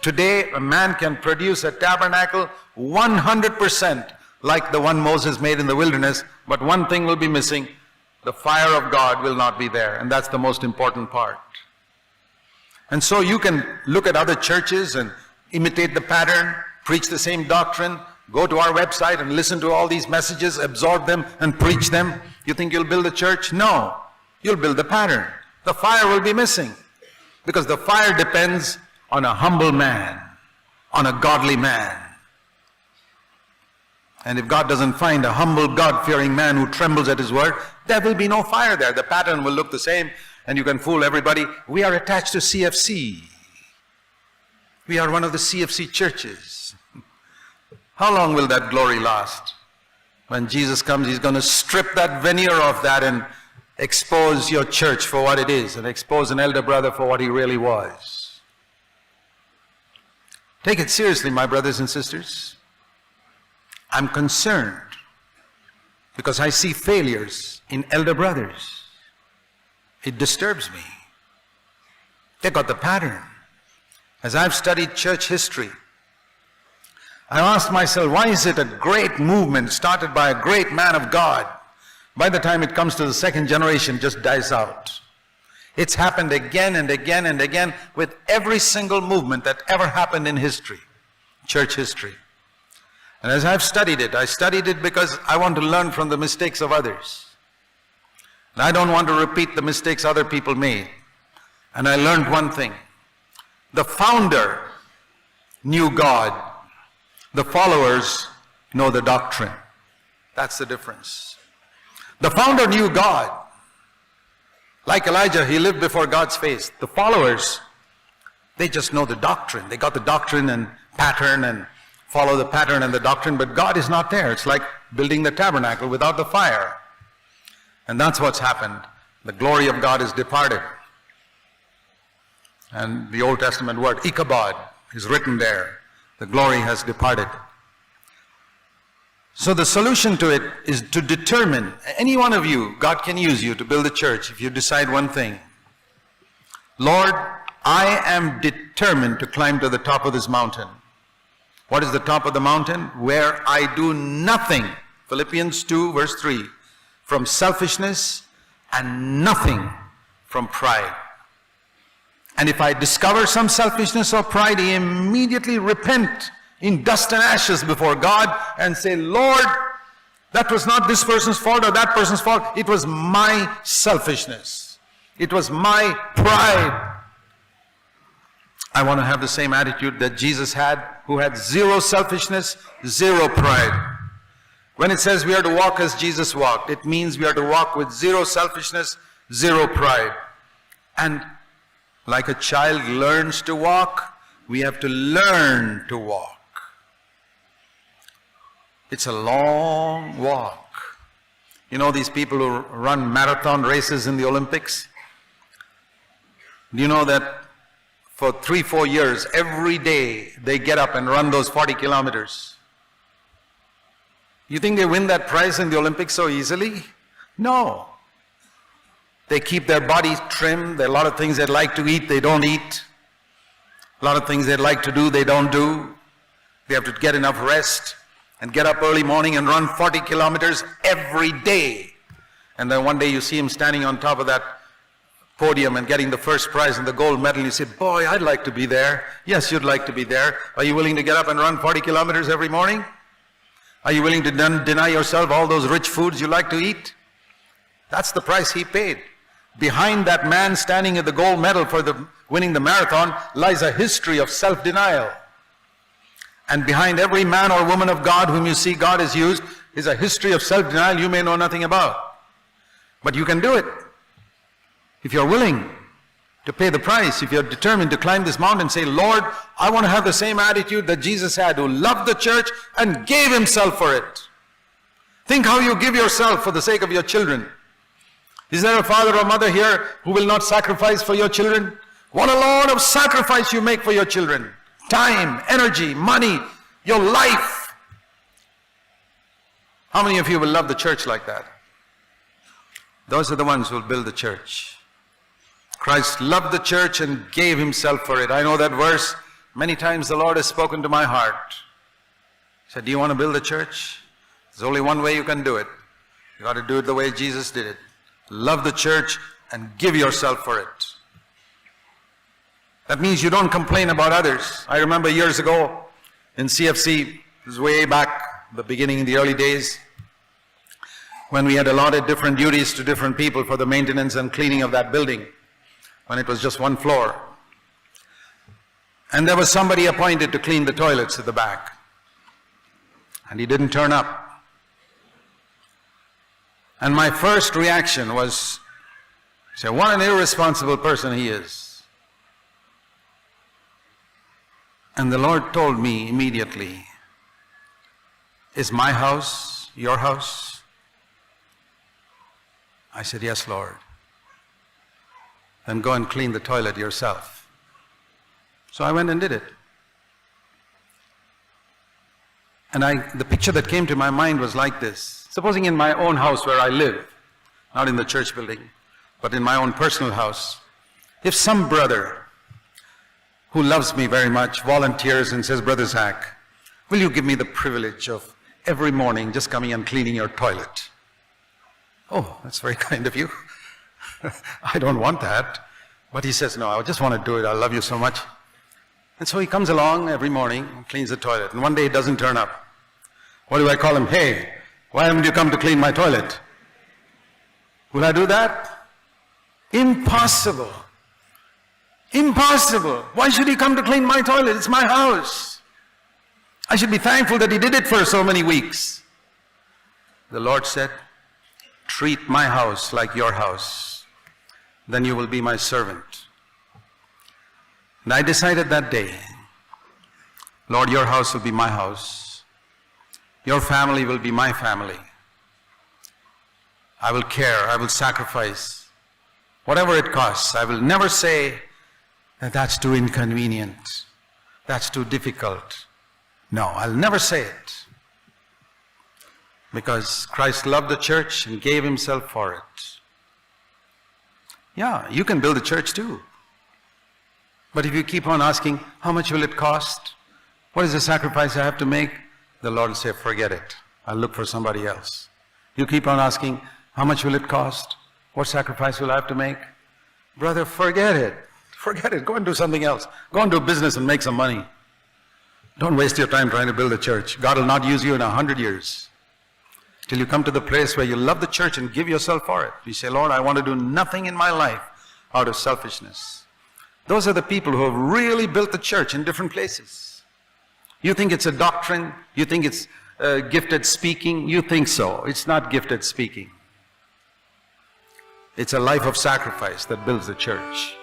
Today, a man can produce a tabernacle 100% like the one Moses made in the wilderness, but one thing will be missing. The fire of God will not be there, and that's the most important part. And so you can look at other churches and imitate the pattern, preach the same doctrine, go to our website and listen to all these messages, absorb them and preach them. You think you'll build a church? No. You'll build the pattern. The fire will be missing, because the fire depends on a humble man, on a godly man. And if God doesn't find a humble, God-fearing man who trembles at his word, there will be no fire there. The pattern will look the same, and you can fool everybody. We are attached to CFC. We are one of the CFC churches. How long will that glory last? When Jesus comes, he's going to strip that veneer off that and expose your church for what it is, and expose an elder brother for what he really was. Take it seriously, my brothers and sisters. I'm concerned because I see failures in elder brothers. It disturbs me. They got the pattern. As I've studied church history, I asked myself, why is it a great movement started by a great man of God, by the time it comes to the second generation, just dies out? It's happened again and again and again with every single movement that ever happened in history, church history. And as I've studied it, I studied it because I want to learn from the mistakes of others. And I don't want to repeat the mistakes other people made. And I learned one thing. The founder knew God. The followers know the doctrine. That's the difference. The founder knew God. Like Elijah, he lived before God's face. The followers, they just know the doctrine. They got the doctrine and pattern and follow the pattern and the doctrine, but God is not there. It's like building the tabernacle without the fire. And that's what's happened. The glory of God is departed. And the Old Testament word, Ichabod, is written there. The glory has departed. So the solution to it is to determine, any one of you, God can use you to build a church if you decide one thing. Lord, I am determined to climb to the top of this mountain. What is the top of the mountain? Where I do nothing, Philippians 2 verse 3, from selfishness and nothing from pride. And if I discover some selfishness or pride, I immediately repent in dust and ashes before God and say, Lord, that was not this person's fault or that person's fault. It was my selfishness. It was my pride. I want to have the same attitude that Jesus had, who had zero selfishness, zero pride. When it says we are to walk as Jesus walked, it means we are to walk with zero selfishness, zero pride. And like a child learns to walk, we have to learn to walk. It's a long walk. You know these people who run marathon races in the Olympics? Do you know that for 3-4 years, every day they get up and run those 40 kilometers? You think they win that prize in the Olympics so easily? No. They keep their bodies trimmed. There are a lot of things they'd like to eat, they don't eat. A lot of things they'd like to do, they don't do. They have to get enough rest and get up early morning and run 40 kilometers every day. And then one day you see him standing on top of that podium and getting the first prize and the gold medal, and you say, boy, I'd like to be there. Yes, you'd like to be there. Are you willing to get up and run 40 kilometers every morning? Are you willing to deny yourself all those rich foods you like to eat? That's the price he paid. Behind that man standing at the gold medal for winning the marathon lies a history of self-denial. And behind every man or woman of God whom you see God has used is a history of self-denial you may know nothing about. But you can do it. If you're willing to pay the price, if you're determined to climb this mountain and say, Lord, I want to have the same attitude that Jesus had, who loved the church and gave himself for it. Think how you give yourself for the sake of your children. Is there a father or mother here who will not sacrifice for your children? What a lot of sacrifice you make for your children. Time, energy, money, your life. How many of you will love the church like that? Those are the ones who will build the church. Christ loved the church and gave himself for it. I know that verse, Many times the Lord has spoken to my heart. He said, do you want to build a church? There's only one way you can do it. You got to do it the way Jesus did it. Love the church and give yourself for it. That means you don't complain about others. I remember years ago in CFC, this is way back, the beginning in the early days, when we had allotted different duties to different people for the maintenance and cleaning of that building, when it was just one floor. And there was somebody appointed to clean the toilets at the back. And he didn't turn up. And my first reaction was, say, what an irresponsible person he is. And the Lord told me immediately, is my house your house? I said, yes, Lord. Then go and clean the toilet yourself. So I went and did it. And the picture that came to my mind was like this. Supposing in my own house where I live, not in the church building, but in my own personal house, if some brother who loves me very much volunteers and says, Brother Zac, will you give me the privilege of every morning just coming and cleaning your toilet? Oh, that's very kind of you. I don't want that. But he says, no, I just want to do it. I love you so much. And so he comes along every morning and cleans the toilet. And one day he doesn't turn up. What do I call him? Hey, why haven't you come to clean my toilet? Will I do that? Impossible. Impossible. Why should he come to clean my toilet? It's my house. I should be thankful that he did it for so many weeks. The Lord said, treat my house like your house. Then you will be my servant. And I decided that day, Lord, your house will be my house. Your family will be my family. I will care, I will sacrifice. Whatever it costs, I will never say that that's too inconvenient, that's too difficult. No, I'll never say it. Because Christ loved the church and gave himself for it. Yeah, you can build a church too. But if you keep on asking, how much will it cost? What is the sacrifice I have to make? The Lord will say, forget it. I'll look for somebody else. You keep on asking, how much will it cost? What sacrifice will I have to make? Brother, forget it. Forget it. Go and do something else. Go and do business and make some money. Don't waste your time trying to build a church. God will not use you in 100 years. Till you come to the place where you love the church and give yourself for it. You say, Lord, I want to do nothing in my life out of selfishness. Those are the people who have really built the church in different places. You think it's a doctrine, you think it's gifted speaking, you think so. It's not gifted speaking. It's a life of sacrifice that builds the church.